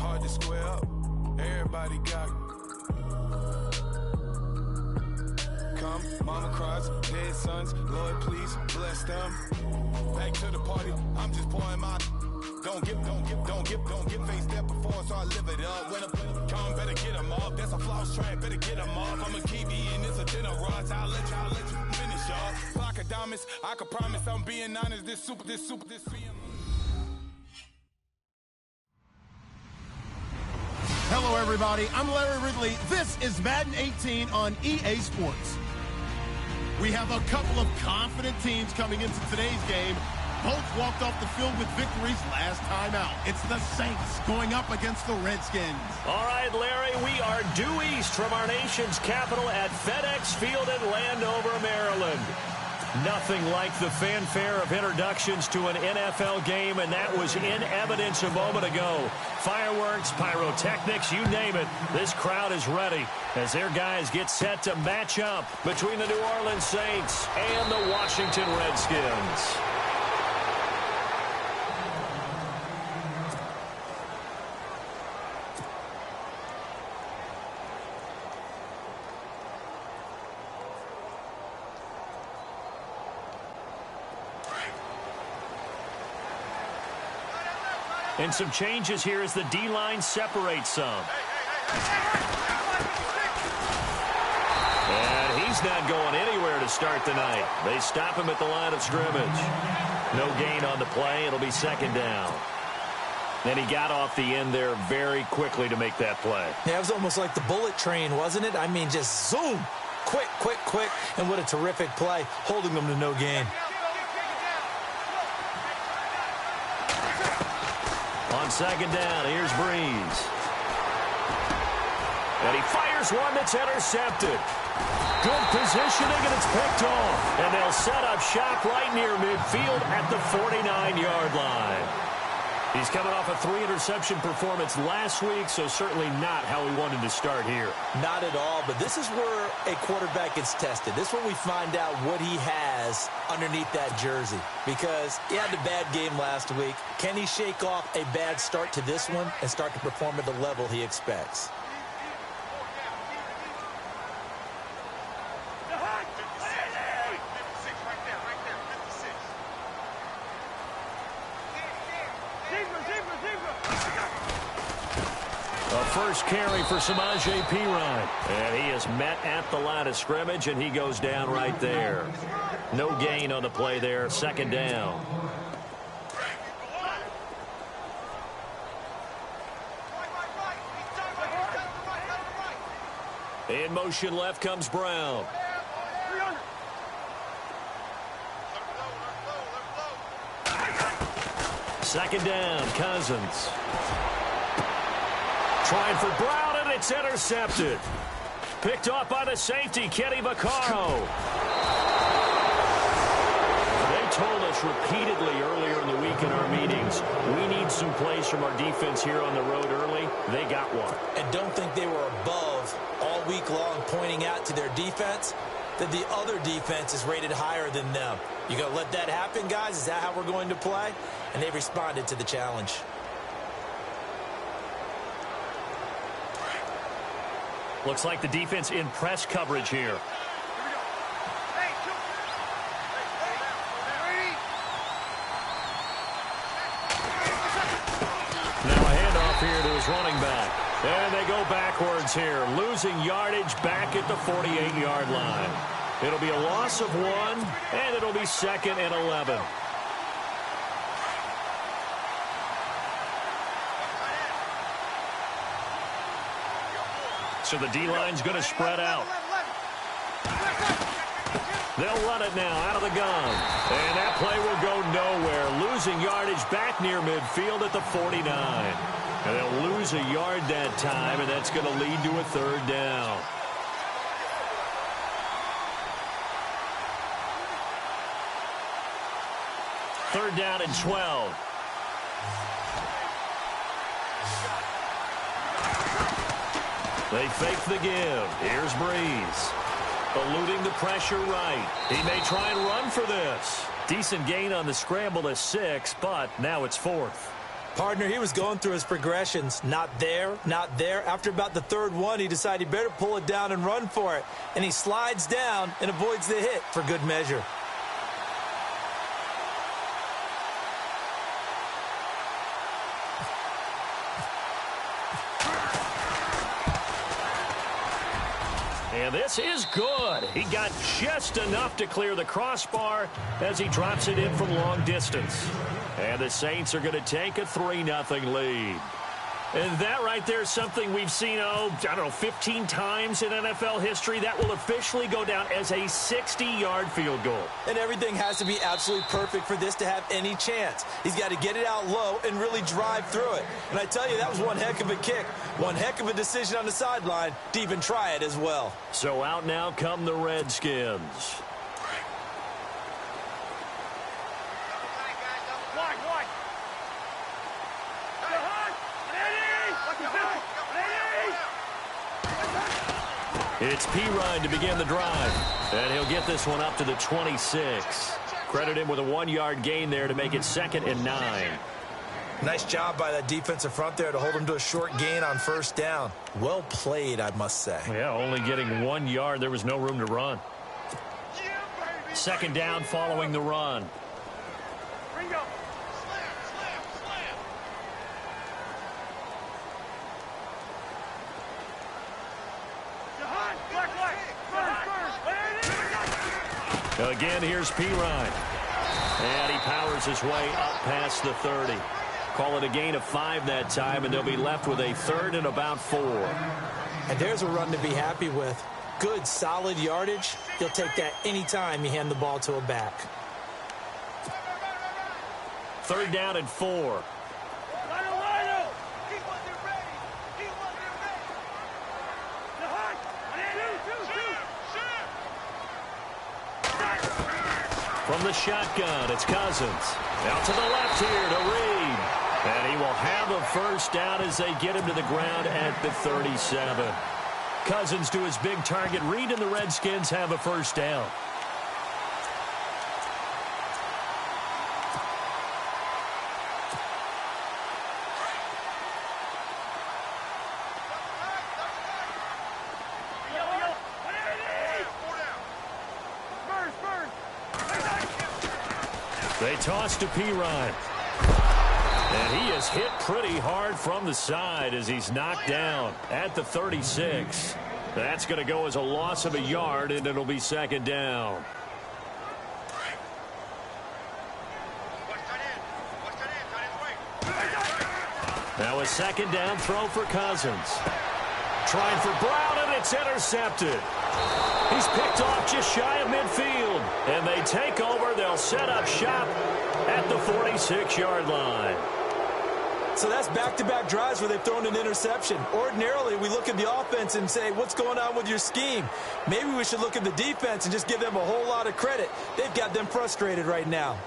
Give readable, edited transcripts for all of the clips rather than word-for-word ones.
hard to square up. Everybody got come, mama cries, dead sons. Lord, please bless them. Back to the party, I'm just pouring my. Don't get face there before, so I live it up. When I'm come, better get them up. That's a floss track, better get them up. I'ma keep eating this a dinner rush. I'll let you finish up. Flock of diamonds, I can promise I'm being honest. This super. Hello, everybody. I'm Larry Ridley. This is Madden 18 on EA Sports. We have a couple of confident teams coming into today's game. Both walked off the field with victories last time out. It's the Saints going up against the Redskins. All right, Larry, we are due east from our nation's capital at FedEx Field in Landover, Maryland. Nothing like the fanfare of introductions to an NFL game, and that was in evidence a moment ago. Fireworks, pyrotechnics, you name it. This crowd is ready as their guys get set to match up between the New Orleans Saints and the Washington Redskins. And some changes here as the D-line separates some. And he's not going anywhere to start the night. They stop him at the line of scrimmage. No gain on the play. It'll be second down. And he got off the end there very quickly to make that play. Yeah, it was almost like the bullet train, wasn't it? I mean, just zoom. Quick. And what a terrific play, holding them to no gain. On second down, here's Breeze. And he fires one that's intercepted. Good positioning, and it's picked off. And they'll set up shop right near midfield at the 49-yard line. He's coming off a 3-interception performance last week, so certainly not how he wanted to start here. Not at all, but this is where a quarterback gets tested. This is where we find out what he has underneath that jersey, because he had a bad game last week. Can he shake off a bad start to this one and start to perform at the level he expects? First carry for Samaje Perine. And he is met at the line of scrimmage, and he goes down right there. No gain on the play there. Second down. In motion left comes Brown. Second down, Cousins. Trying for Brown, and it's intercepted. Picked off by the safety, Kenny Vaccaro. They told us repeatedly earlier in the week in our meetings, we need some plays from our defense here on the road early. They got one. And don't think they were above all week long, pointing out to their defense that the other defense is rated higher than them. You going to let that happen, guys? Is that how we're going to play? And they responded to the challenge. Looks like the defense in press coverage here. Now a handoff here to his running back. And they go backwards here, losing yardage back at the 48-yard line. It'll be a loss of 1, and it'll be second and 11. So the D-line's going to spread out. They'll run it now out of the gun. And that play will go nowhere. Losing yardage back near midfield at the 49. And they'll lose a yard that time, and that's going to lead to a third down. Third down and 12. They fake the give. Here's Breeze. Eluding the pressure right. He may try and run for this. Decent gain on the scramble to 6, but now it's 4th. Partner, he was going through his progressions. Not there, not there. After about the third one, he decided he better pull it down and run for it. And he slides down and avoids the hit for good measure. And this is good. He got just enough to clear the crossbar as he drops it in from long distance. And the Saints are going to take a 3-0 lead. And that right there is something we've seen, I don't know, 15 times in NFL history. That will officially go down as a 60-yard field goal. And everything has to be absolutely perfect for this to have any chance. He's got to get it out low and really drive through it. And I tell you, that was one heck of a kick. One heck of a decision on the sideline to even try it as well. So out now come the Redskins. It's Pirine to begin the drive, and he'll get this one up to the 26. Credit him with a 1-yard gain there to make it 2nd and 9. Nice job by that defensive front there to hold him to a short gain on first down. Well played, I must say. Yeah, only getting 1 yard. There was no room to run. 2nd down following the run. Again, here's Pirine. And he powers his way up past the 30. Call it a gain of 5 that time, and they'll be left with a 3rd and about 4. And there's a run to be happy with. Good, solid yardage. He'll take that anytime you hand the ball to a back. 3rd down and 4. From the shotgun, it's Cousins. Out to the left here to Reed. And he will have a first down as they get him to the ground at the 37. Cousins to his big target. Reed and the Redskins have a first down. They toss to Pirine. And he is hit pretty hard from the side as he's knocked down at the 36. That's going to go as a loss of a yard, and it'll be 2nd down. Now a 2nd down throw for Cousins. Trying for Brown, and it's intercepted. He's picked off just shy of midfield. And they take over. They'll set up shop at the 46-yard line. So that's back-to-back drives where they've thrown an interception. Ordinarily, we look at the offense and say, what's going on with your scheme? Maybe we should look at the defense and just give them a whole lot of credit. They've got them frustrated right now.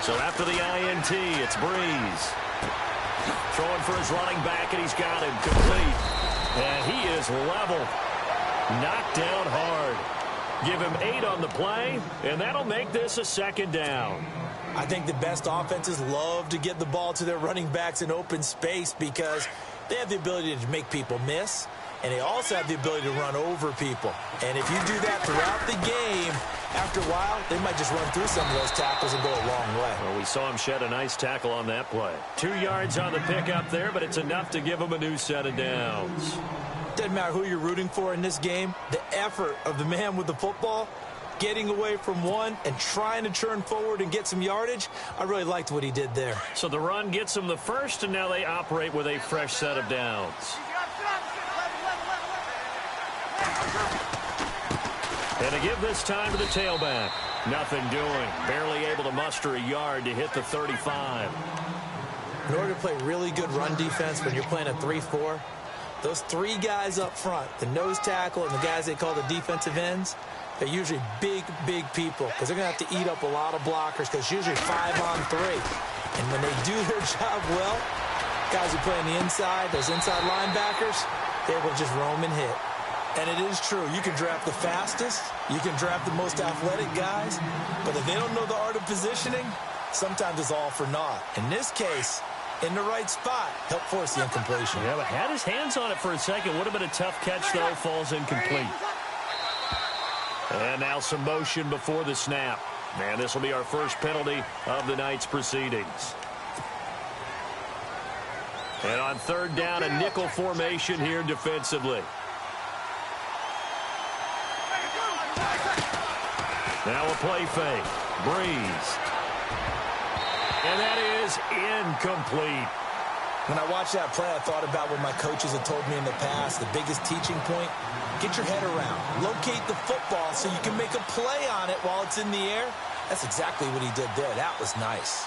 So after the INT, it's Breeze. Throwing for his running back, and he's got him complete. And he is level. Knocked down hard. Give him 8 on the play, and that'll make this a 2nd down. I think the best offenses love to get the ball to their running backs in open space because they have the ability to make people miss, and they also have the ability to run over people. And if you do that throughout the game, after a while, they might just run through some of those tackles and go a long way. Well, we saw him shed a nice tackle on that play. 2 yards on the pickup there, but it's enough to give him a new set of downs. Doesn't matter who you're rooting for in this game. The effort of the man with the football, getting away from one and trying to turn forward and get some yardage, I really liked what he did there. So the run gets him the first, and now they operate with a fresh set of downs. And to give this time to the tailback. Nothing doing. Barely able to muster a yard to hit the 35. In order to play really good run defense when you're playing a 3-4, those 3 guys up front, the nose tackle and the guys they call the defensive ends, they're usually big, big people because they're going to have to eat up a lot of blockers because it's usually 5-on-3. And when they do their job well, guys who play on the inside, those inside linebackers, they're able to just roam and hit. And it is true. You can draft the fastest. You can draft the most athletic guys. But if they don't know the art of positioning, sometimes it's all for naught. In this case, in the right spot, help force the incompletion. Yeah, but had his hands on it for a second. Would have been a tough catch, though. Falls incomplete. And now some motion before the snap. And this will be our first penalty of the night's proceedings. And on third down, a nickel formation here defensively. Now a play fake. Breeze. And that is incomplete. When I watched that play, I thought about what my coaches had told me in the past. The biggest teaching point, get your head around. Locate the football so you can make a play on it while it's in the air. That's exactly what he did there. That was nice.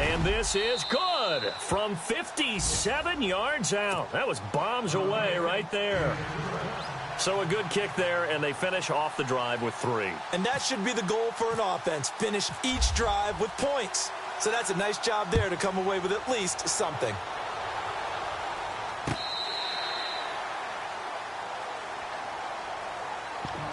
And this is good from 57 yards out. That was bombs away right there. So a good kick there, and they finish off the drive with 3. And that should be the goal for an offense. Finish each drive with points. So that's a nice job there to come away with at least something.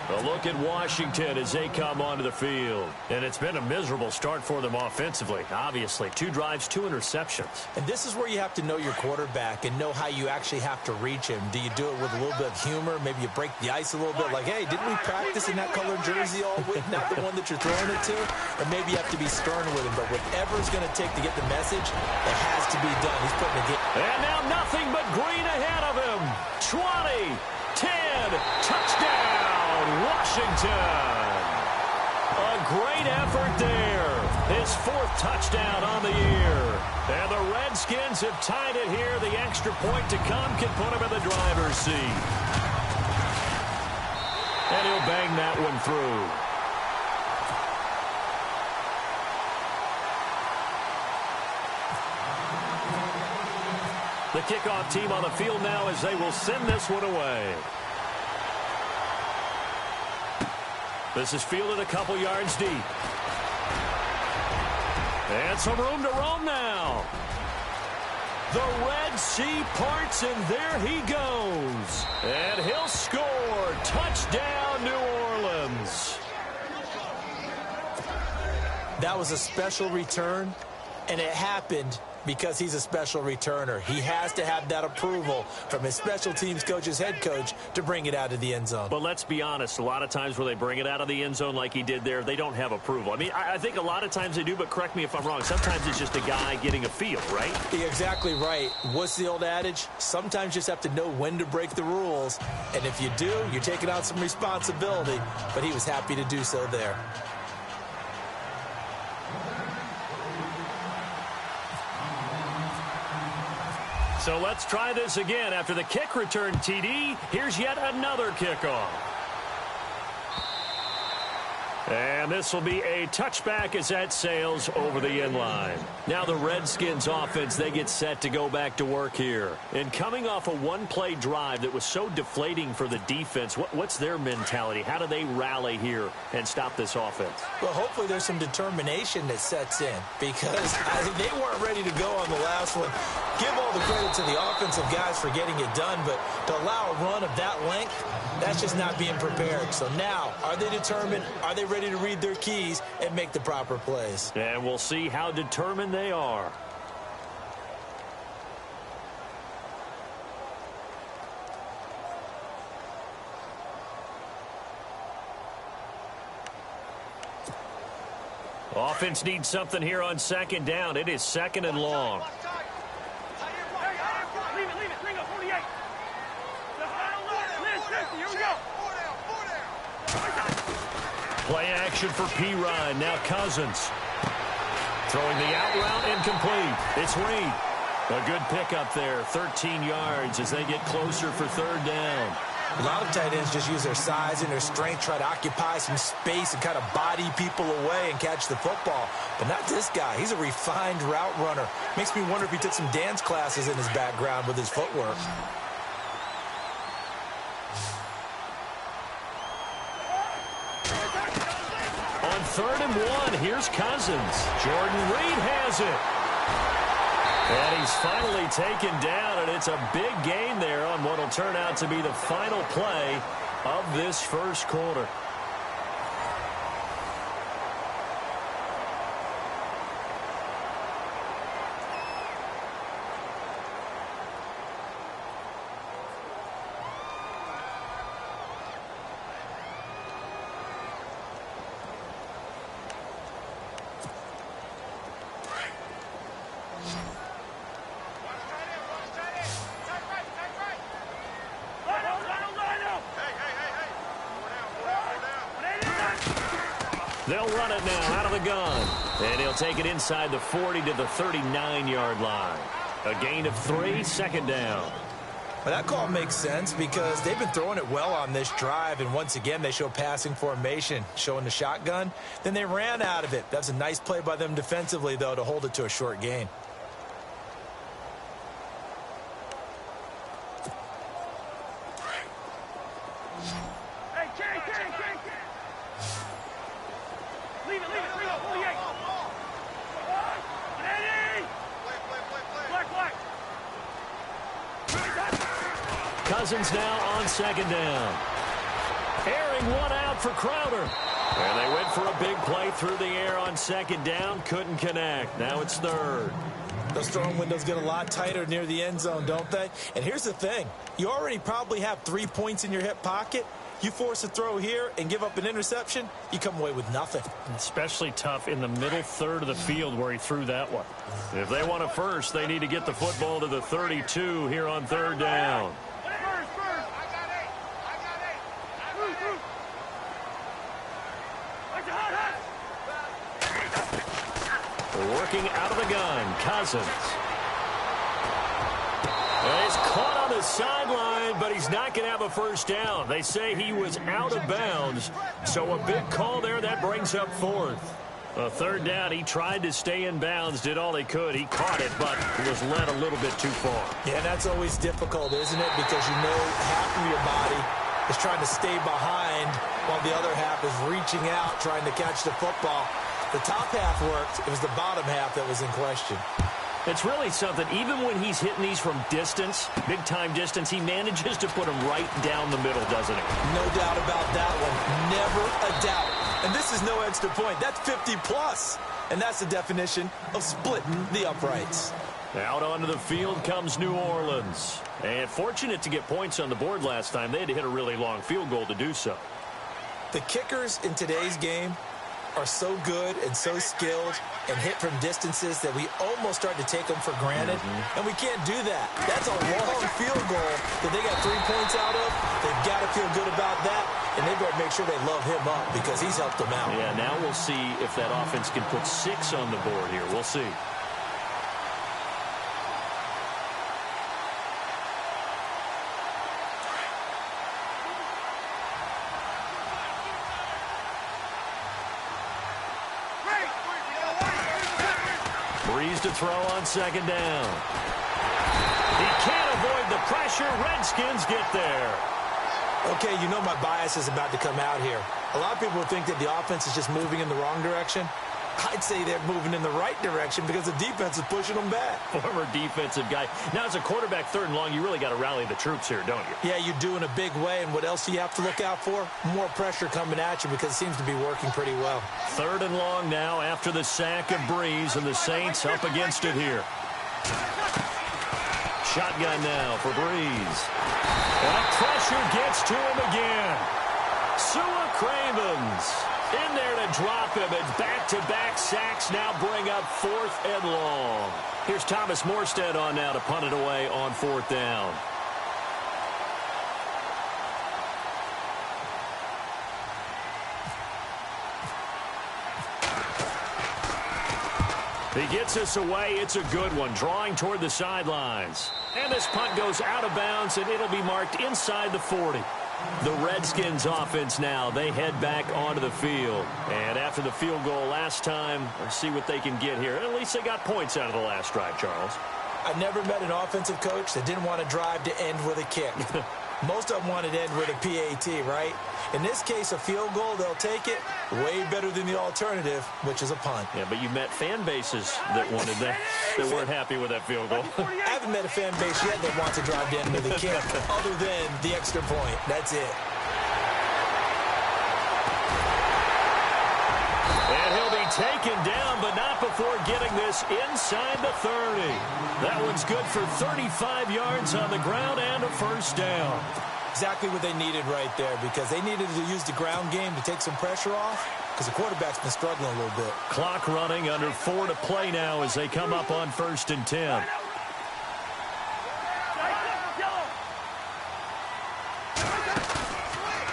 A look at Washington as they come onto the field. And it's been a miserable start for them offensively, obviously. 2 drives, 2 interceptions. And this is where you have to know your quarterback and know how you actually have to reach him. Do you do it with a little bit of humor? Maybe you break the ice a little bit like, hey, didn't we practice in that colored jersey all week? Not the one that you're throwing it to? Or maybe you have to be stern with him. But whatever it's going to take to get the message, it has to be done. He's putting it. And now nothing but green ahead of him. 20, 10, touchdown. Washington. A great effort there. His 4th touchdown on the year. And the Redskins have tied it here. The extra point to come can put him in the driver's seat. And he'll bang that one through. The kickoff team on the field now as they will send this one away. This is fielded a couple yards deep. And some room to roam now. The Red Sea parts, and there he goes. And he'll score. Touchdown, New Orleans. That was a special return, and it happened because he's a special returner. He has to have that approval from his special teams coach's head coach to bring it out of the end zone. But let's be honest, a lot of times where they bring it out of the end zone like he did there, they don't have approval. I mean, I think a lot of times they do, but correct me if I'm wrong. Sometimes it's just a guy getting a feel, right? You're exactly right. What's the old adage? Sometimes you just have to know when to break the rules. And if you do, you're taking out some responsibility. But he was happy to do so there. So let's try this again. After the kick return, TD, here's yet another kickoff. And this will be a touchback as that sails over the end line. Now the Redskins offense, they get set to go back to work here. And coming off a one-play drive that was so deflating for the defense, what's their mentality? How do they rally here and stop this offense? Well, hopefully there's some determination that sets in because they weren't ready to go on the last one. Give all the credit to the offensive guys for getting it done, but to allow a run of that length, that's just not being prepared. So now, are they determined? Are they ready to read their keys and make the proper plays? And we'll see how determined they are. Offense needs something here on second down. It is second and long. Play action for P-Ryan. Now Cousins. Throwing the out route incomplete. It's Reed. A good pickup there. 13 yards as they get closer for third down. A lot of tight ends just use their size and their strength, try to occupy some space and kind of body people away and catch the football. But not this guy. He's a refined route runner. Makes me wonder if he took some dance classes in his background with his footwork. On 3rd and 1, here's Cousins. Jordan Reed has it. And he's finally taken down, and it's a big gain there on what will turn out to be the final play of this first quarter. They'll run it now out of the gun. And he'll take it inside the 40 to the 39-yard line. A gain of 3, second down. Well, that call makes sense because they've been throwing it well on this drive, and once again they show passing formation, showing the shotgun. Then they ran out of it. That's a nice play by them defensively, though, to hold it to a short gain. Cousins now on second down. Airing one out for Crowder. And they went for a big play through the air on second down. Couldn't connect. Now it's third. Those throwing windows get a lot tighter near the end zone, don't they? And here's the thing. You already probably have 3 points in your hip pocket. You force a throw here and give up an interception, you come away with nothing. Especially tough in the middle third of the field where he threw that one. If they want a first, they need to get the football to the 32 here on third down. Working out of the gun, Cousins. And he's caught on the sideline, but he's not going to have a first down. They say he was out of bounds, so a big call there. That brings up fourth. A third down, he tried to stay in bounds, did all he could. He caught it, but was led a little bit too far. Yeah, that's always difficult, isn't it? Because you know half of your body is trying to stay behind while the other half is reaching out, trying to catch the football. The top half worked. It was the bottom half that was in question. It's really something. Even when he's hitting these from distance, big-time distance, he manages to put them right down the middle, doesn't he? No doubt about that one. Never a doubt. And this is no extra point. That's 50-plus. And that's the definition of splitting the uprights. Out onto the field comes New Orleans. And fortunate to get points on the board last time. They had to hit a really long field goal to do so. The kickers in today's game are so good and so skilled and hit from distances that we almost start to take them for granted. And we can't do that. That's a long field goal that they got 3 points out of. They've got to feel good about that, and they've got to make sure they love him up because he's helped them out. Yeah, now we'll see if that offense can put 6 on the board here. We'll see. Breeze to throw on second down. He can't avoid the pressure. Redskins get there. Okay, you know my bias is about to come out here. A lot of people think that the offense is just moving in the wrong direction. I'd say they're moving in the right direction because the defense is pushing them back. Former defensive guy. Now, as a quarterback, third and long, you really got to rally the troops here, don't you? Yeah, you do in a big way. And what else do you have to look out for? More pressure coming at you because it seems to be working pretty well. Third and long now after the sack of Breeze, and the Saints up against it here. Shotgun now for Breeze. And pressure gets to him again. Sua Cravens in there to drop him, and back-to-back sacks now bring up fourth and long. Here's Thomas Morstead on now to punt it away on fourth down. He gets us away. It's a good one, drawing toward the sidelines. And this punt goes out of bounds, and it'll be marked inside the 40. The Redskins offense now, they head back onto the field. And after the field goal last time, let's see what they can get here. At least they got points out of the last drive, Charles. I've never met an offensive coach that didn't want to drive to end with a kick. Most of them want it to end with a PAT, right? In this case, a field goal, they'll take it. Way better than the alternative, which is a punt. Yeah, but you met fan bases that wanted that, that weren't happy with that field goal. I haven't met a fan base yet that wants to drive down to the kick, other than the extra point. That's it. And he'll be taken down, but not before getting this inside the 30. That one's good for 35 yards on the ground and a first down. Exactly what they needed right there, because they needed to use the ground game to take some pressure off, because the quarterback's been struggling a little bit. Clock running, under 4 to play now as they come up on 1st and 10.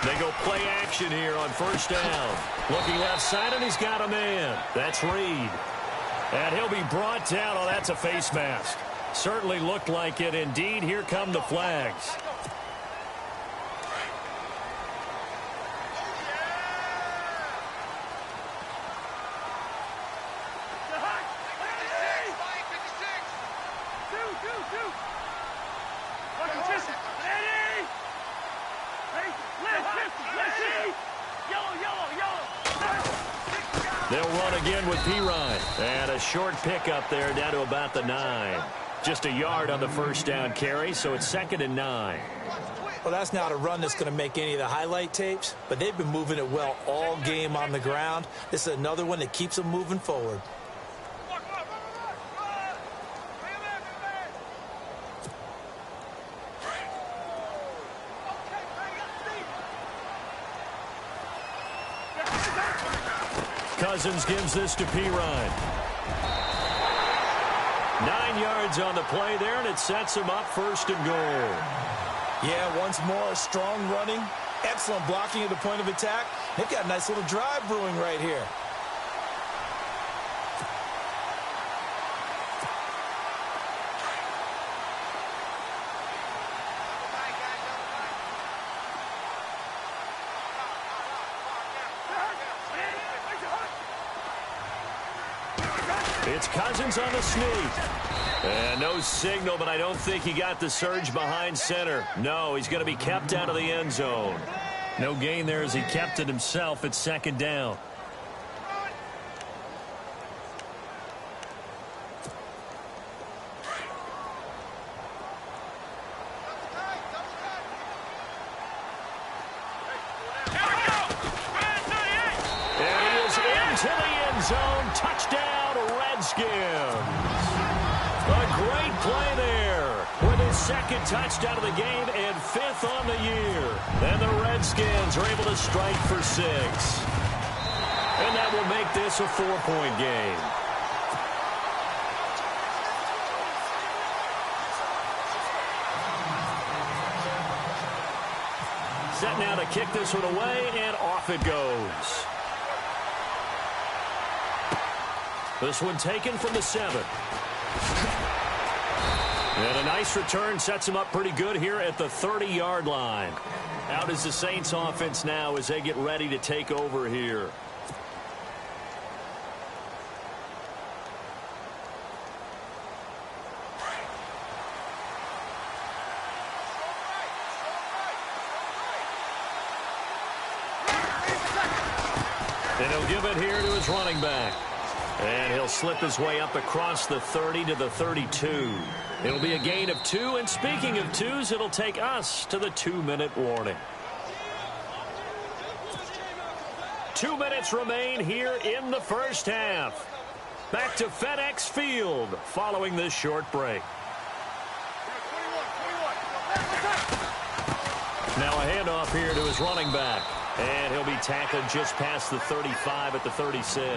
They go play action here on 1st down. Looking left side, and he's got a man. That's Reed. And he'll be brought down. Oh, that's a face mask. Certainly looked like it. Indeed, here come the flags. They'll run again with Pirine. And a short pickup there down to about the 9. Just a yard on the first down carry, so it's 2nd and 9. Well, that's not a run that's going to make any of the highlight tapes, but they've been moving it well all game on the ground. This is another one that keeps them moving forward. Cousins gives this to Pirine. 9 yards on the play there, and it sets him up 1st and goal. Yeah, once more, strong running, excellent blocking at the point of attack. They've got a nice little drive brewing right here. It's Cousins on the sneak. And no signal, but I don't think he got the surge behind center. No, he's going to be kept out of the end zone. No gain there as he kept it himself at 2nd down. And he is into the end zone. Touchdown, Redskins. A great play there with his 2nd touchdown of the game and 5th on the year. And the Redskins are able to strike for 6. And that will make this a 4-point game. Set now to kick this one away, and off it goes. This one taken from the 7. And a nice return sets him up pretty good here at the 30-yard line. Out is the Saints offense now as they get ready to take over here. And he'll give it here to his running back. And he'll slip his way up across the 30 to the 32. It'll be a gain of 2. And speaking of 2s, it'll take us to the 2-minute warning. 2 minutes remain here in the first half. Back to FedEx Field following this short break. Now a handoff here to his running back. And he'll be tackled just past the 35 at the 36.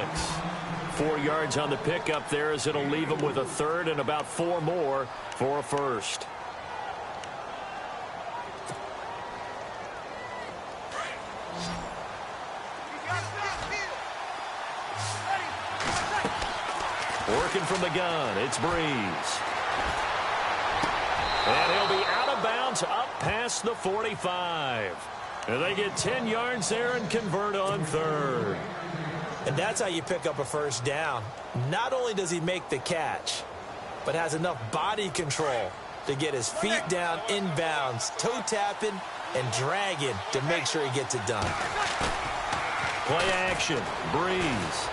4 yards on the pickup there as it'll leave him with a 3rd and about 4 more for a 1st. Working from the gun, it's Breeze. And he'll be out of bounds up past the 45. And they get 10 yards there and convert on 3rd. And that's how you pick up a 1st down. Not only does he make the catch, but has enough body control to get his feet down inbounds, toe tapping and dragging to make sure he gets it done. Play action. Breeze.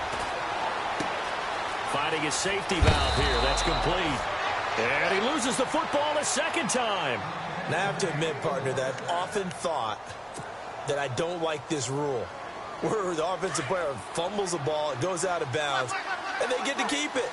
Finding his safety valve here. That's complete. And he loses the football a second time. Now, I have to admit, partner, that I've often thought that I don't like this rule, where the offensive player fumbles the ball, it goes out of bounds, and they get to keep it.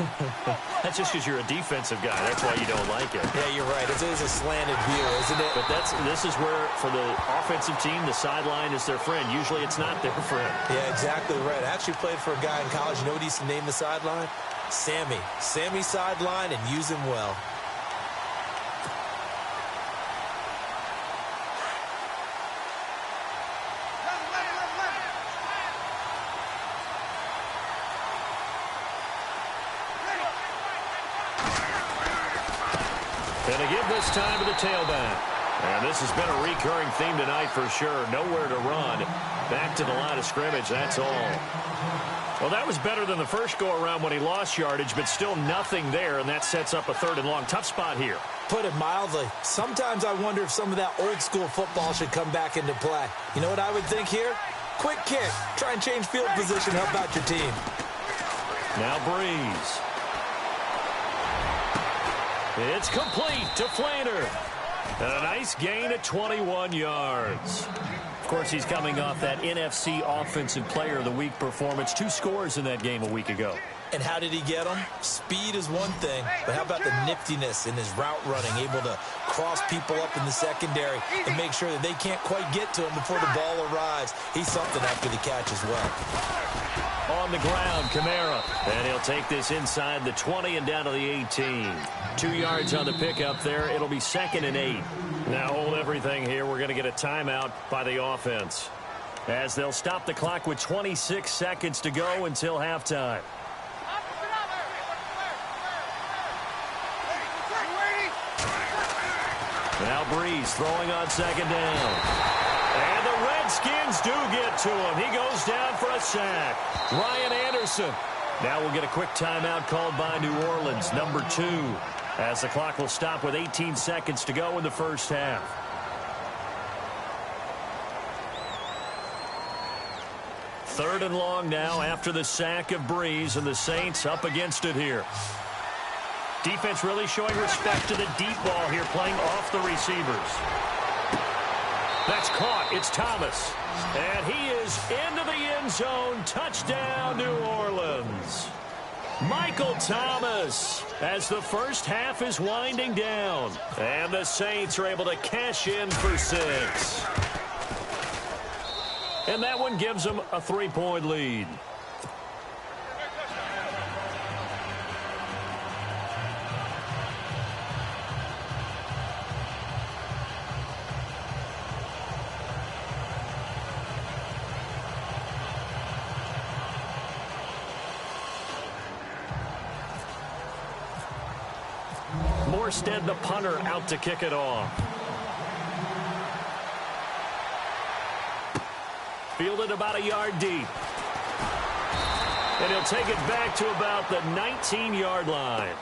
That's just because you're a defensive guy. That's why you don't like it. Yeah, you're right. It is a slanted view, isn't it? But this is where, for the offensive team, the sideline is their friend. Usually it's not their friend. Yeah, exactly right. I actually played for a guy in college. You know what he used to name the sideline? Sammy. Sammy sideline, and use him well. And they give this time to the tailback. And this has been a recurring theme tonight for sure. Nowhere to run. Back to the line of scrimmage, that's all. Well, that was better than the first go-around when he lost yardage, but still nothing there, and that sets up a 3rd and long. Tough spot here. Put it mildly. Sometimes I wonder if some of that old-school football should come back into play. You know what I would think here? Quick kick. Try and change field position. Help out your team. Now Breeze. It's complete to Flainer. And a nice gain at 21 yards. Of course, he's coming off that NFC Offensive Player of the Week performance. 2 scores in that game a week ago. And how did he get them? Speed is one thing, but how about the niftiness in his route running, able to cross people up in the secondary and make sure that they can't quite get to him before the ball arrives. He's something after the catch as well. On the ground, Kamara. And he'll take this inside the 20 and down to the 18. 2 yards on the pickup there. It'll be 2nd and 8. Now hold everything here. We're going to get a timeout by the offense, as they'll stop the clock with 26 seconds to go until halftime. Now Breeze throwing on 2nd down. And the Redskins do get to him. He goes down for a sack. Ryan Anderson. Now we'll get a quick timeout called by New Orleans, number 2, as the clock will stop with 18 seconds to go in the first half. Third and long now after the sack of Breeze, and the Saints up against it here. Defense really showing respect to the deep ball here, playing off the receivers. That's caught. It's Thomas. And he is into the end zone. Touchdown, New Orleans. Michael Thomas, as the first half is winding down. And the Saints are able to cash in for 6. And that one gives them a 3-point lead. Morstead, the punter, out to kick it off. Fielded about a yard deep. And he'll take it back to about the 19-yard line.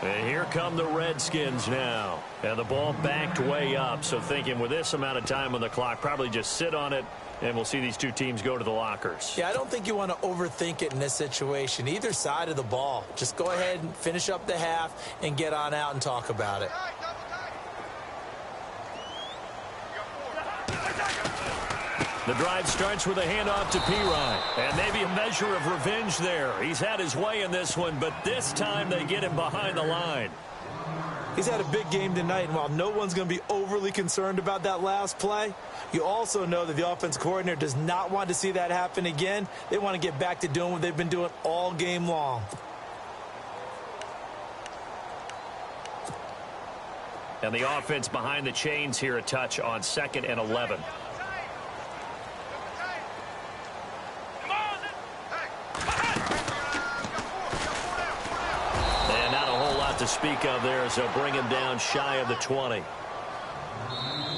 And here come the Redskins now. And the ball backed way up. So thinking with this amount of time on the clock, probably just sit on it, and we'll see these two teams go to the lockers. Yeah, I don't think you want to overthink it in this situation. Either side of the ball. Just go ahead and finish up the half and get on out and talk about it. The drive starts with a handoff to Pirine. And maybe a measure of revenge there. He's had his way in this one, but this time they get him behind the line. He's had a big game tonight, and while no one's going to be overly concerned about that last play, you also know that the offense coordinator does not want to see that happen again. They want to get back to doing what they've been doing all game long. And the offense behind the chains here, a touch on 2nd and 11. And not a whole lot to speak of there, as they'll bring him down shy of the 20.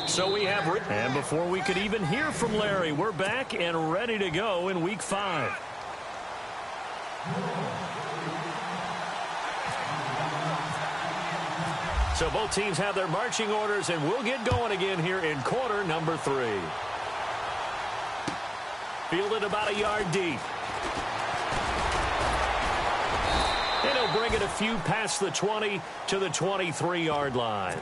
So we have, and before we could even hear from Larry, we're back and ready to go in Week 5. So both teams have their marching orders, and we'll get going again here in quarter number 3. Fielded about a yard deep. And he'll bring it a few past the 20 to the 23-yard line.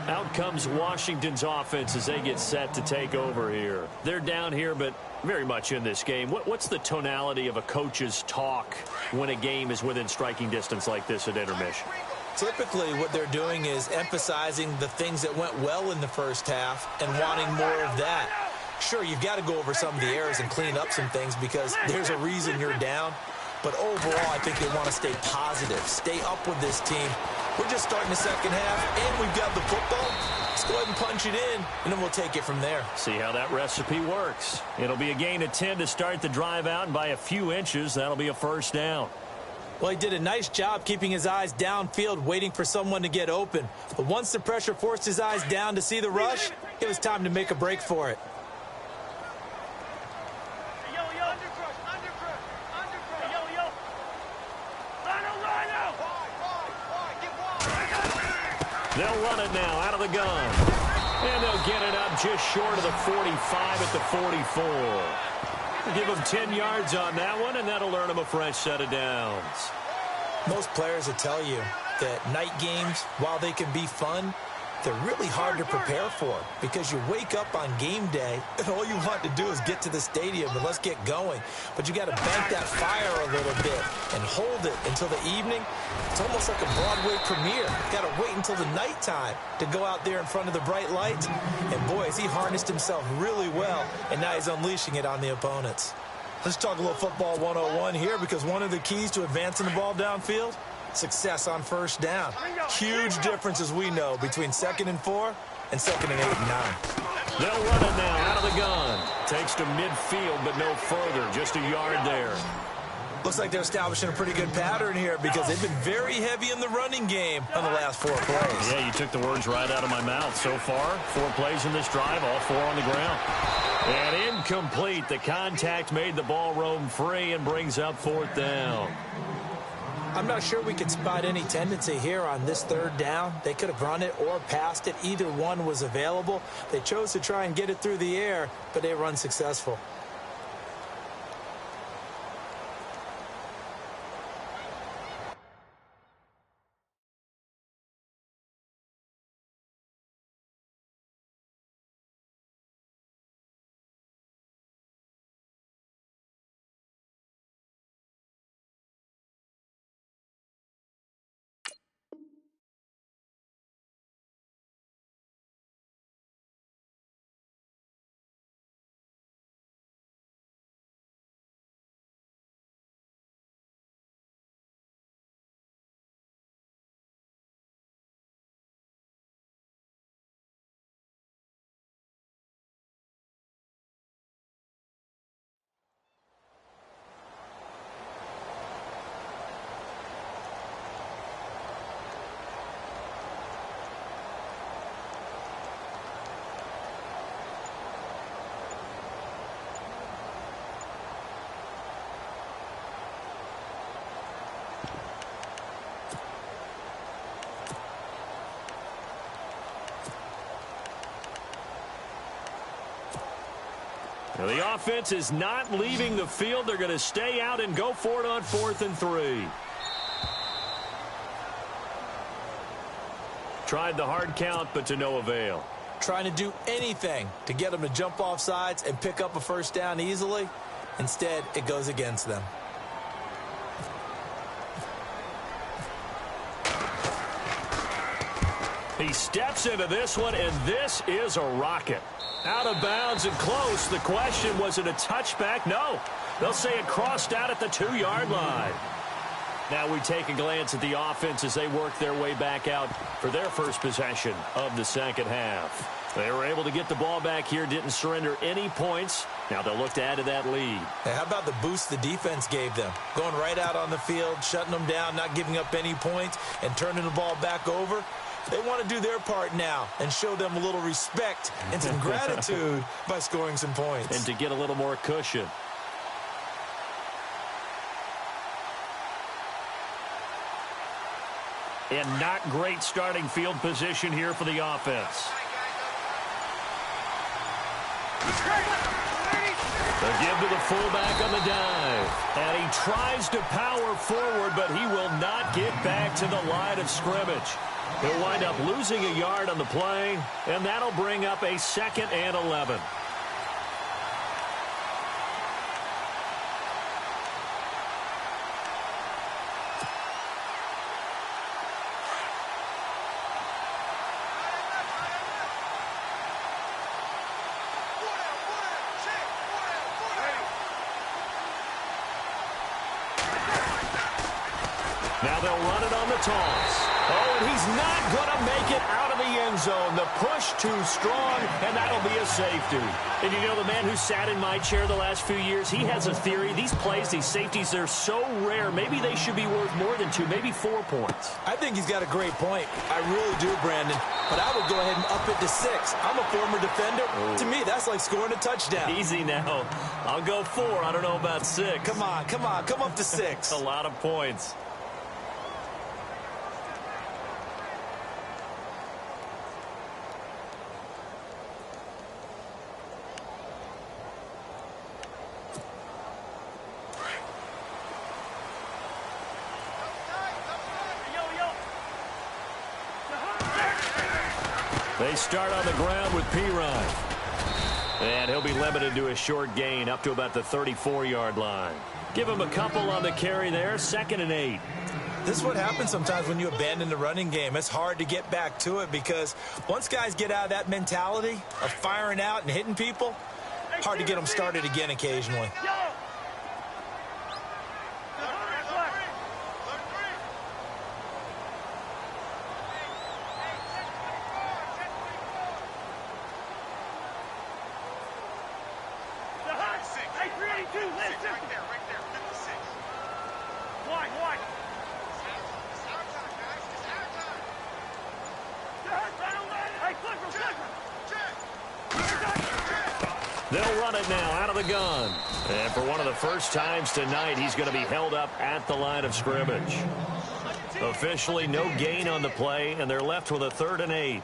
Out comes Washington's offense as they get set to take over here. They're down here, but very much in this game. What's the tonality of a coach's talk when a game is within striking distance like this at intermission? Typically, what they're doing is emphasizing the things that went well in the first half and wanting more of that. Sure, you've got to go over some of the errors and clean up some things because there's a reason you're down. But overall, I think they want to stay positive, stay up with this team. We're just starting the second half, and we've got the football. Let's go ahead and punch it in, and then we'll take it from there. See how that recipe works. It'll be a gain of 10 to start the drive out, and by a few inches, that'll be a first down. Well, he did a nice job keeping his eyes downfield, waiting for someone to get open. But once the pressure forced his eyes down to see the rush, it was time to make a break for it. They'll run it now out of the gun. And they'll get it up just short of the 45 at the 44. Give them 10 yards on that one, and that'll earn them a fresh set of downs. Most players will tell you that night games, while they can be fun, they're really hard to prepare for because you wake up on game day and all you want to do is get to the stadium and let's get going. But you got to bank that fire a little bit and hold it until the evening. It's almost like a Broadway premiere. Got to wait until the nighttime to go out there in front of the bright lights. And boy, has he harnessed himself really well, and now he's unleashing it on the opponents. Let's talk a little football 101 here because one of the keys to advancing the ball downfield, success on first down. Huge difference, as we know, between 2nd and 4 and 2nd and 8 and 9. They'll run it now out of the gun. Takes to midfield, but no further. Just a yard there. Looks like they're establishing a pretty good pattern here because they've been very heavy in the running game on the last 4 plays. Yeah, you took the words right out of my mouth. So far, 4 plays in this drive, all 4 on the ground. And incomplete. The contact made the ball roam free and brings up 4th down. I'm not sure we could spot any tendency here on this 3rd down. They could have run it or passed it. Either one was available. They chose to try and get it through the air, but they were unsuccessful. Now the offense is not leaving the field. They're going to stay out and go for it on 4th and 3. Tried the hard count, but to no avail. Trying to do anything to get them to jump off sides and pick up a first down easily. Instead, it goes against them. He steps into this one, and this is a rocket. Out of bounds and close. The question, was it a touchback? No. They'll say it crossed out at the 2-yard line. Now we take a glance at the offense as they work their way back out for their first possession of the second half. They were able to get the ball back here, didn't surrender any points. Now they'll look to add to that lead. Hey, how about the boost the defense gave them? Going right out on the field, shutting them down, not giving up any points, and turning the ball back over. They want to do their part now and show them a little respect and some gratitude by scoring some points. And to get a little more cushion. And not great starting field position here for the offense. The give to the fullback on the dive. And he tries to power forward, but he will not get back to the line of scrimmage. He'll wind up losing a yard on the play, and that'll bring up a 2nd and 11. Now they'll run it on the toss. Oh, and he's not going to make it out of the end zone. The push too strong, and that'll be a safety. And you know, the man who sat in my chair the last few years, he has a theory. These plays, these safeties, they're so rare. Maybe they should be worth more than 2, maybe 4 points. I think he's got a great point. I really do, Brandon. But I would go ahead and up it to 6. I'm a former defender. Oh. To me, that's like scoring a touchdown. Easy now. I'll go 4. I don't know about 6. Come on. Come up to 6. A lot of points. They start on the ground with Pirine. And he'll be limited to a short gain up to about the 34-yard line. Give him a couple on the carry there, 2nd and 8. This is what happens sometimes when you abandon the running game. It's hard to get back to it because once guys get out of that mentality of firing out and hitting people, hard to get them started again occasionally. They'll run it now out of the gun. And for one of the first times tonight, he's going to be held up at the line of scrimmage. Officially no gain on the play, and they're left with a 3rd and 8.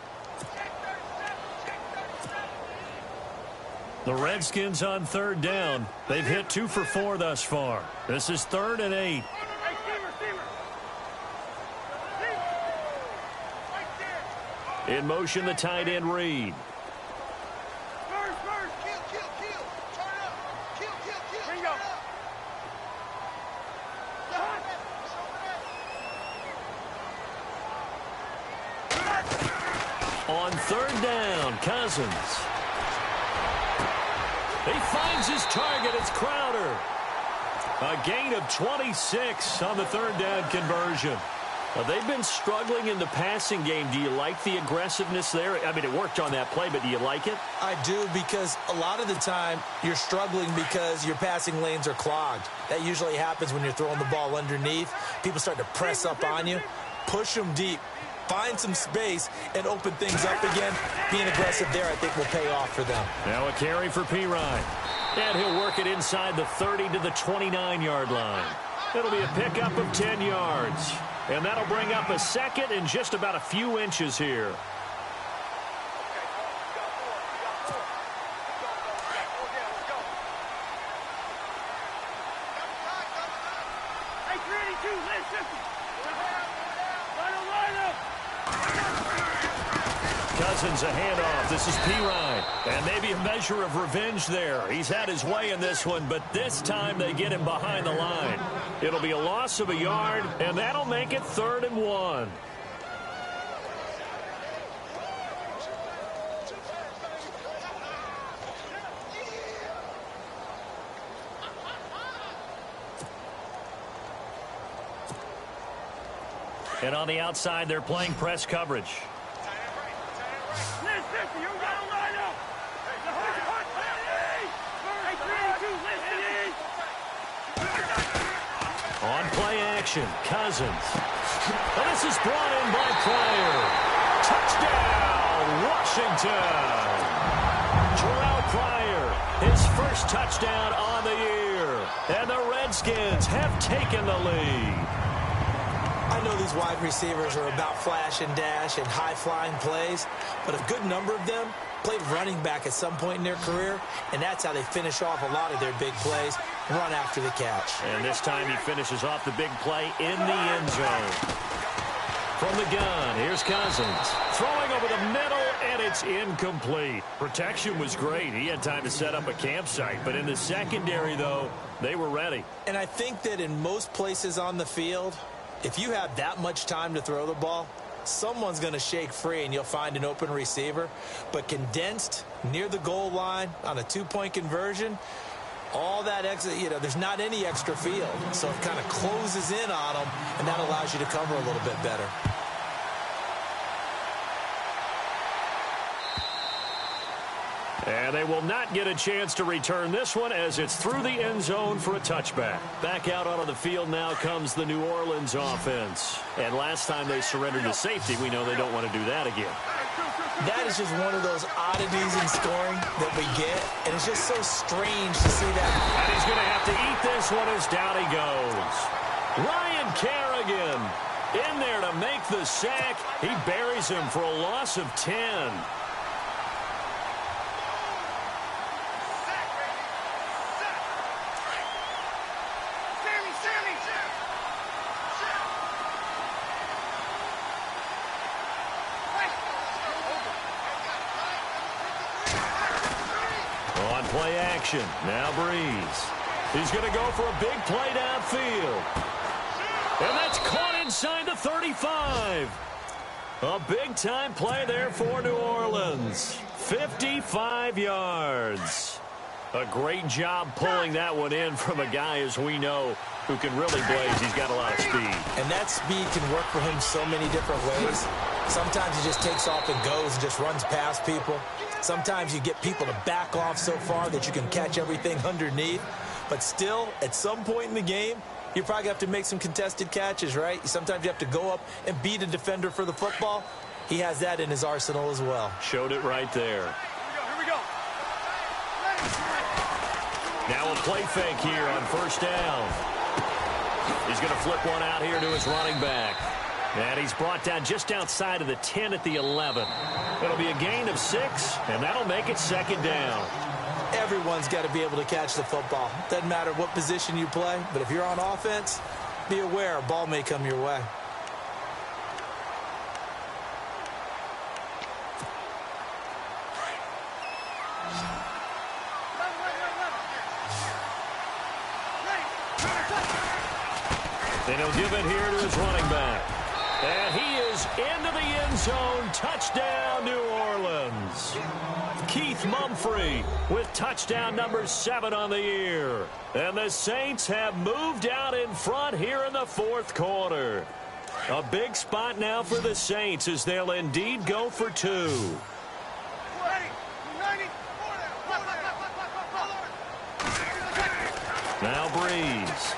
The Redskins on 3rd down. They've hit 2 for 4 thus far. This is 3rd and 8. In motion, the tight end Reed. On 3rd down, Cousins. He finds his target. It's Crowder. A gain of 26 on the 3rd down conversion. They've been struggling in the passing game. Do you like the aggressiveness there? I mean, it worked on that play, but do you like it? I do, because a lot of the time you're struggling because your passing lanes are clogged. That usually happens when you're throwing the ball underneath. People start to press up on you, push them deep, find some space, and open things up again. Being aggressive there, I think, will pay off for them. Now a carry for Pirine. And he'll work it inside the 30 to the 29-yard line. It'll be a pickup of 10 yards. And that'll bring up a 2nd and just about a few inches here. Cousins a handoff. This is Pirine. And maybe a measure of revenge there. He's had his way in this one, but this time they get him behind the line. It'll be a loss of a yard, and that'll make it 3rd and 1. And on the outside, they're playing press coverage. On play action, Cousins. And this is brought in by Pryor. Touchdown, Washington. Terrell Pryor, his first touchdown on the year. And the Redskins have taken the lead. I know these wide receivers are about flash and dash and high-flying plays, but a good number of them played running back at some point in their career, and that's how they finish off a lot of their big plays, run after the catch. And this time he finishes off the big play in the end zone. From the gun, here's Cousins. Throwing over the middle, and it's incomplete. Protection was great. He had time to set up a campsite. But in the secondary, though, they were ready. And I think that in most places on the field, if you have that much time to throw the ball, someone's going to shake free and you'll find an open receiver. But condensed near the goal line on a two-point conversion, all that extra, there's not any extra field. So it kind of closes in on them, and that allows you to cover a little bit better. And they will not get a chance to return this one as it's through the end zone for a touchback. Back out onto the field now comes the New Orleans offense. And last time they surrendered to safety, we know they don't want to do that again. That is just one of those oddities in scoring that we get, and it's just so strange to see that. And he's going to have to eat this one as down he goes. Ryan Kerrigan in there to make the sack. He buries him for a loss of 10. Play action. Now Breeze. He's going to go for a big play downfield. And that's caught inside the 35. A big-time play there for New Orleans. 55 yards. A great job pulling that one in from a guy, as we know, who can really blaze. He's got a lot of speed. And that speed can work for him so many different ways. Sometimes he just takes off and goes and just runs past people. Sometimes you get people to back off so far that you can catch everything underneath. But still, at some point in the game, you probably have to make some contested catches, right? Sometimes you have to go up and beat a defender for the football. He has that in his arsenal as well. Showed it right there. Here we go. Now a play fake here on first down. He's going to flip one out here to his running back. And he's brought down just outside of the 10 at the 11. It'll be a gain of 6, and that'll make it second down. Everyone's got to be able to catch the football. Doesn't matter what position you play, but if you're on offense, be aware a ball may come your way. Then he'll give it here to his running back. And he is into the end zone. Touchdown, New Orleans. Keith Mumphrey with touchdown number 7 on the year. And the Saints have moved out in front here in the fourth quarter. A big spot now for the Saints as they'll indeed go for 2. Now Breeze.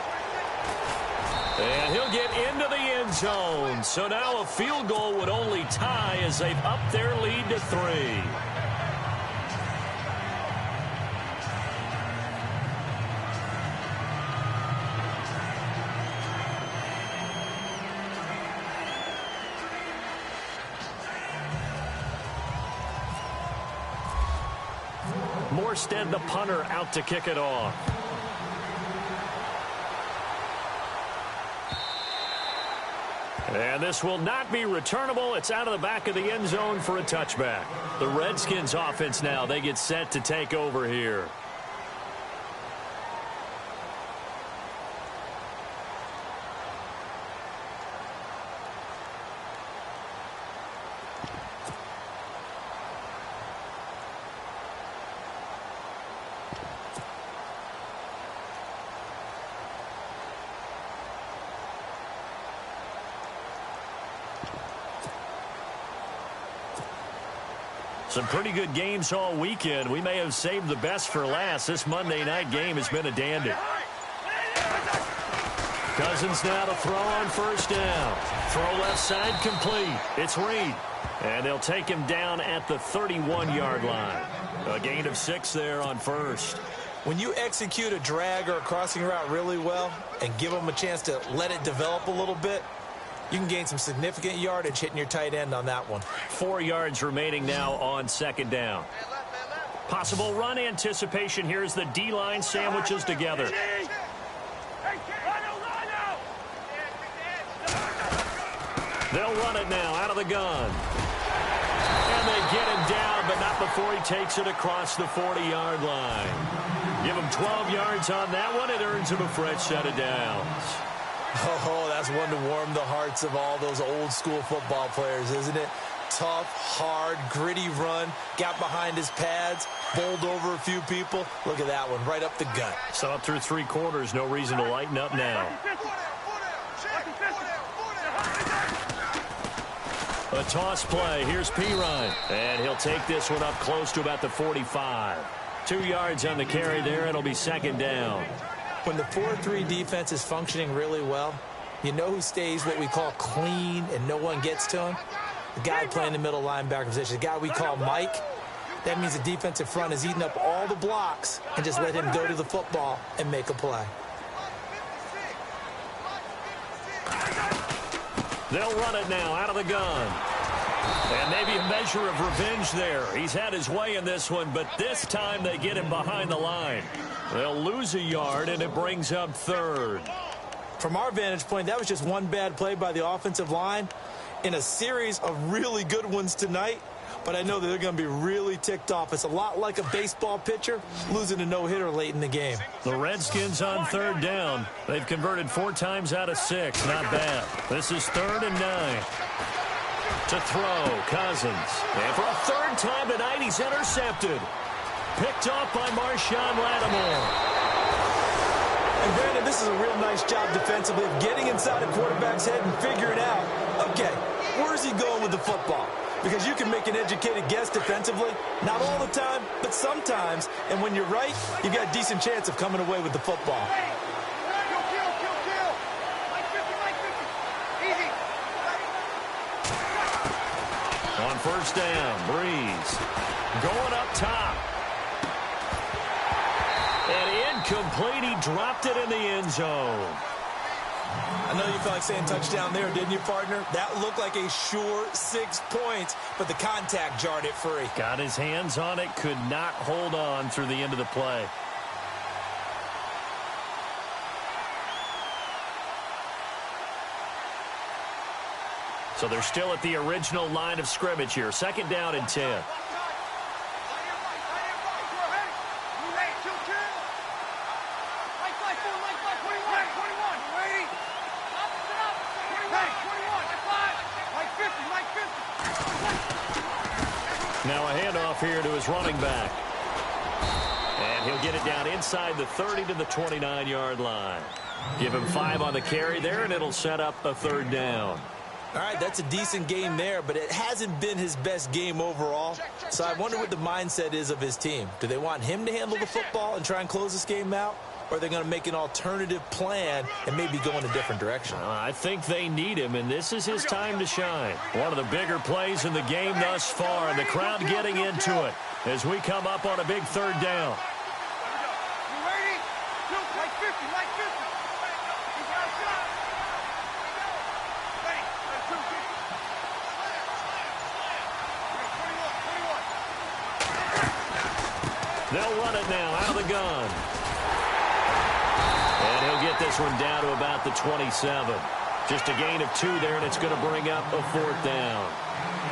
And he'll get into the end zone. So now a field goal would only tie as they've upped their lead to 3. Morstead, the punter, out to kick it off. And this will not be returnable. It's out of the back of the end zone for a touchback. The Redskins offense now, they get set to take over here. Some pretty good games all weekend. We may have saved the best for last. This Monday night game has been a dandy. Cousins now to throw on first down. Throw left side complete. It's Reed. And they'll take him down at the 31-yard line. A gain of 6 there on first. When you execute a drag or a crossing route really well and give them a chance to let it develop a little bit, You can gain some significant yardage hitting your tight end on that one. 4 yards remaining now on second down. Possible run anticipation. Here's the D-line sandwiches together. They'll run it now out of the gun. And they get him down, but not before he takes it across the 40-yard line. Give him 12 yards on that one. It earns him a fresh set of downs. Oh, that's one to warm the hearts of all those old-school football players, isn't it? Tough, hard, gritty run. Got behind his pads, bowled over a few people. Look at that one, right up the gut. So up through 3 quarters, no reason to lighten up now. A toss play. Here's Pirine. And he'll take this one up close to about the 45. 2 yards on the carry there. It'll be second down. When the 4-3 defense is functioning really well, you know who stays what we call clean and no one gets to him? The guy playing the middle linebacker position, the guy we call Mike. That means the defensive front is eating up all the blocks and just let him go to the football and make a play. They'll run it now out of the gun. And maybe a measure of revenge there. He's had his way in this one, but this time they get him behind the line. They'll lose a yard, and it brings up third. From our vantage point, that was just one bad play by the offensive line in a series of really good ones tonight. But I know that they're going to be really ticked off. It's a lot like a baseball pitcher losing a no-hitter late in the game. The Redskins on third down. They've converted 4 times out of 6. Not bad. This is 3rd and 9. To throw, Cousins. And for a 3rd time tonight, he's intercepted. Picked off by Marshawn Lattimore. And Brandon, this is a real nice job defensively of getting inside a quarterback's head and figuring out, okay, where's he going with the football? Because you can make an educated guess defensively. Not all the time, but sometimes. And when you're right, you've got a decent chance of coming away with the football. On first down, Breeze going up top. And incomplete. He dropped it in the end zone. I know you felt like saying touchdown there, didn't you, partner? That looked like a sure 6 points, but the contact jarred it free. Got his hands on it, could not hold on through the end of the play. So they're still at the original line of scrimmage here. 2nd down and 10. Now a handoff here to his running back. And he'll get it down inside the 30 to the 29-yard line. Give him 5 on the carry there, and it'll set up a 3rd down. All right, that's a decent game there, but it hasn't been his best game overall. So I wonder what the mindset is of his team. Do they want him to handle the football and try and close this game out? Or are they going to make an alternative plan and maybe go in a different direction? I think they need him, and this is his time to shine. One of the bigger plays in the game thus far, and the crowd getting into it as we come up on a big 3rd down. They'll run it now out of the gun. And he'll get this one down to about the 27. Just a gain of 2 there, and it's going to bring up a 4th down.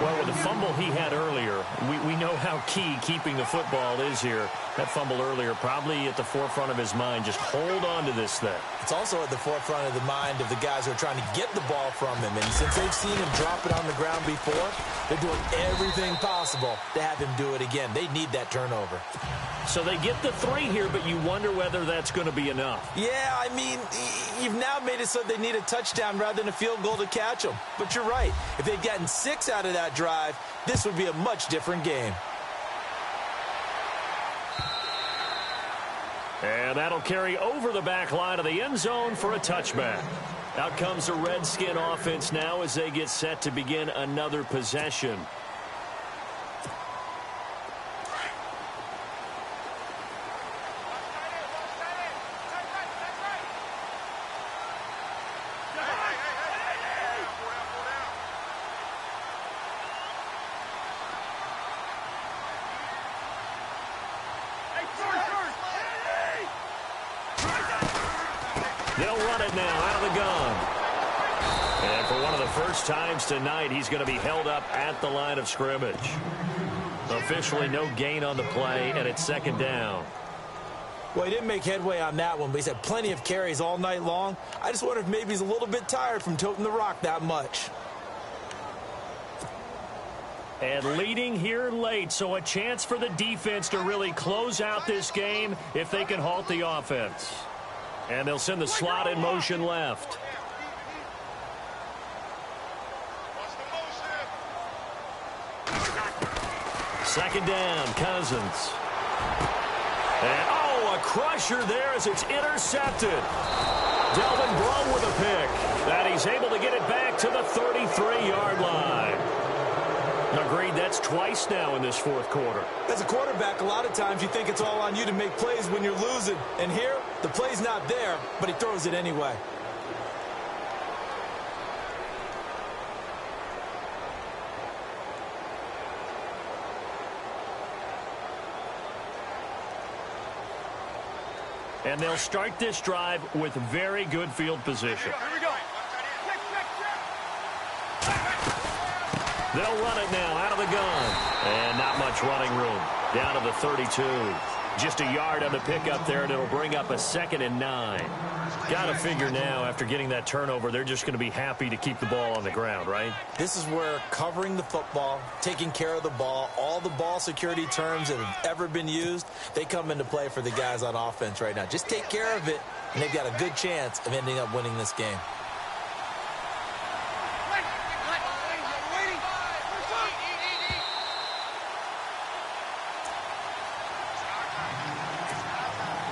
Well, with the fumble he had earlier, we know how key keeping the football is here. That fumble earlier probably at the forefront of his mind. Just hold on to this thing. It's also at the forefront of the mind of the guys who are trying to get the ball from him. And since they've seen him drop it on the ground before, they're doing everything possible to have him do it again. They need that turnover. So they get the 3 here, but you wonder whether that's going to be enough. Yeah, I mean, you've now made it so they need a touchdown rather than a field goal to catch them. But you're right. If they'd gotten 6 out of that drive, this would be a much different game. And that'll carry over the back line of the end zone for a touchback. Out comes the Redskin offense now as they get set to begin another possession. They'll run it now out of the gun. And for one of the first times tonight, he's going to be held up at the line of scrimmage. Officially no gain on the play, and it's second down. Well, he didn't make headway on that one, but he's had plenty of carries all night long. I just wonder if maybe he's a little bit tired from toting the rock that much. And leading here late, so a chance for the defense to really close out this game if they can halt the offense. And they'll send the slot in motion left. Second down, Cousins. And, a crusher there as it's intercepted. Delvin Breaux with a pick. And he's able to get it back to the 33-yard line. Agreed, that's twice now in this fourth quarter. As a quarterback, a lot of times you think it's all on you to make plays when you're losing. And here, the play's not there, but he throws it anyway. And they'll start this drive with very good field position. Here we go. They'll run it now out of the gun. And not much running room. Down to the 32. Just a yard on the pickup there, and it'll bring up a 2nd and 9. Got to figure now, after getting that turnover, they're just going to be happy to keep the ball on the ground, right? This is where covering the football, taking care of the ball, all the ball security terms that have ever been used, they come into play for the guys on offense right now. Just take care of it, and they've got a good chance of ending up winning this game.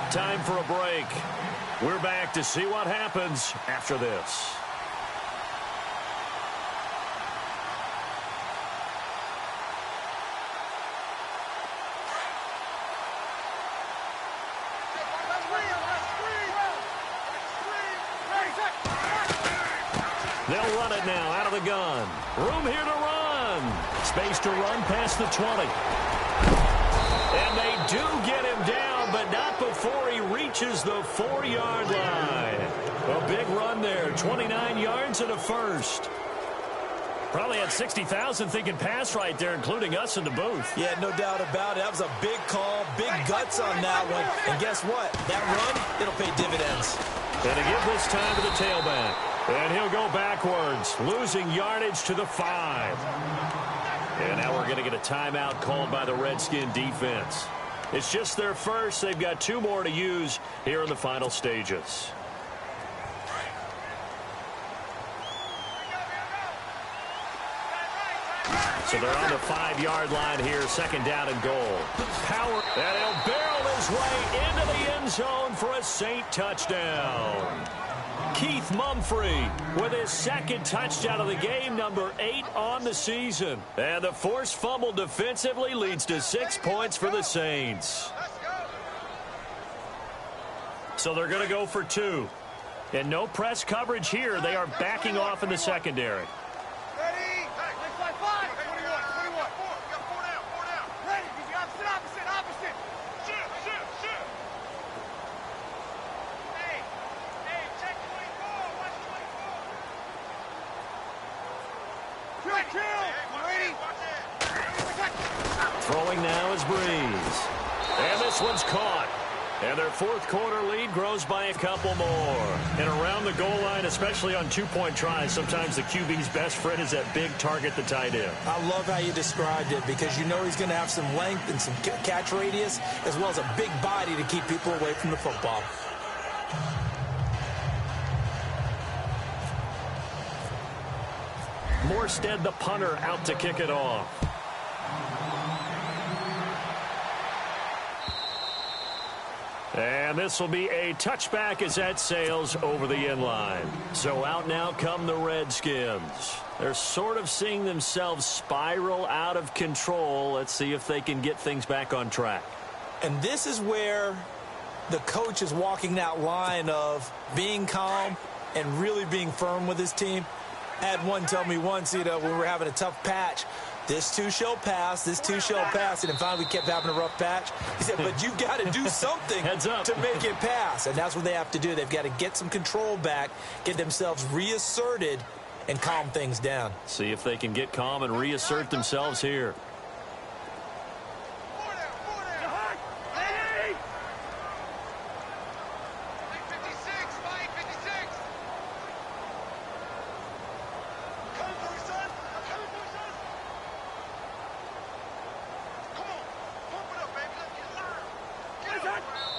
Time for a break. We're back to see what happens after this. They'll run it now out of the gun. Room here to run. Space to run past the 20. And they do get him down, but not before he reaches the 4-yard line. A big run there, 29 yards and a first. Probably had 60,000 thinking pass right there, including us in the booth. Yeah, no doubt about it. That was a big call, big guts on that one. And guess what? That run, it'll pay dividends. And to give this time to the tailback. And he'll go backwards, losing yardage to the 5. And now we're going to get a timeout called by the Redskin defense. It's just their first. They've got 2 more to use here in the final stages. So they're on the 5-yard line here, 2nd down and goal. Power, and he'll barrel his way into the end zone for a Saint touchdown. Keith Mumphrey with his 2nd touchdown of the game, number 8 on the season. And the forced fumble defensively leads to 6 points for the Saints. So they're going to go for 2. And no press coverage here. They are backing off in the secondary. Throwing now is Breeze. And this one's caught. And their 4th quarter lead grows by a couple more. And around the goal line, especially on 2-point tries, sometimes the QB's best friend is that big target, the tight end. I love how you described it, because you know he's going to have some length and some catch radius, as well as a big body to keep people away from the football. Morstead, the punter, out to kick it off. And this will be a touchback as that sails over the end line. So out now come the Redskins. They're sort of seeing themselves spiral out of control. Let's see if they can get things back on track. And this is where the coach is walking that line of being calm and really being firm with his team. I had one tell me once, when we were having a tough patch, This too shall pass. This too shall pass. And finally, we kept having a rough patch. He said, but you've got to do something to make it pass. And that's what they have to do. They've got to get some control back, get themselves reasserted, and calm things down. See if they can get calm and reassert themselves here.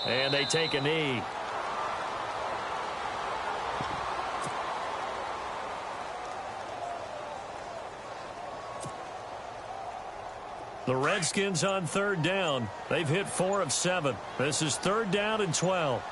And they take a knee. The Redskins on third down. They've hit 4 of 7. This is 3rd down and 12.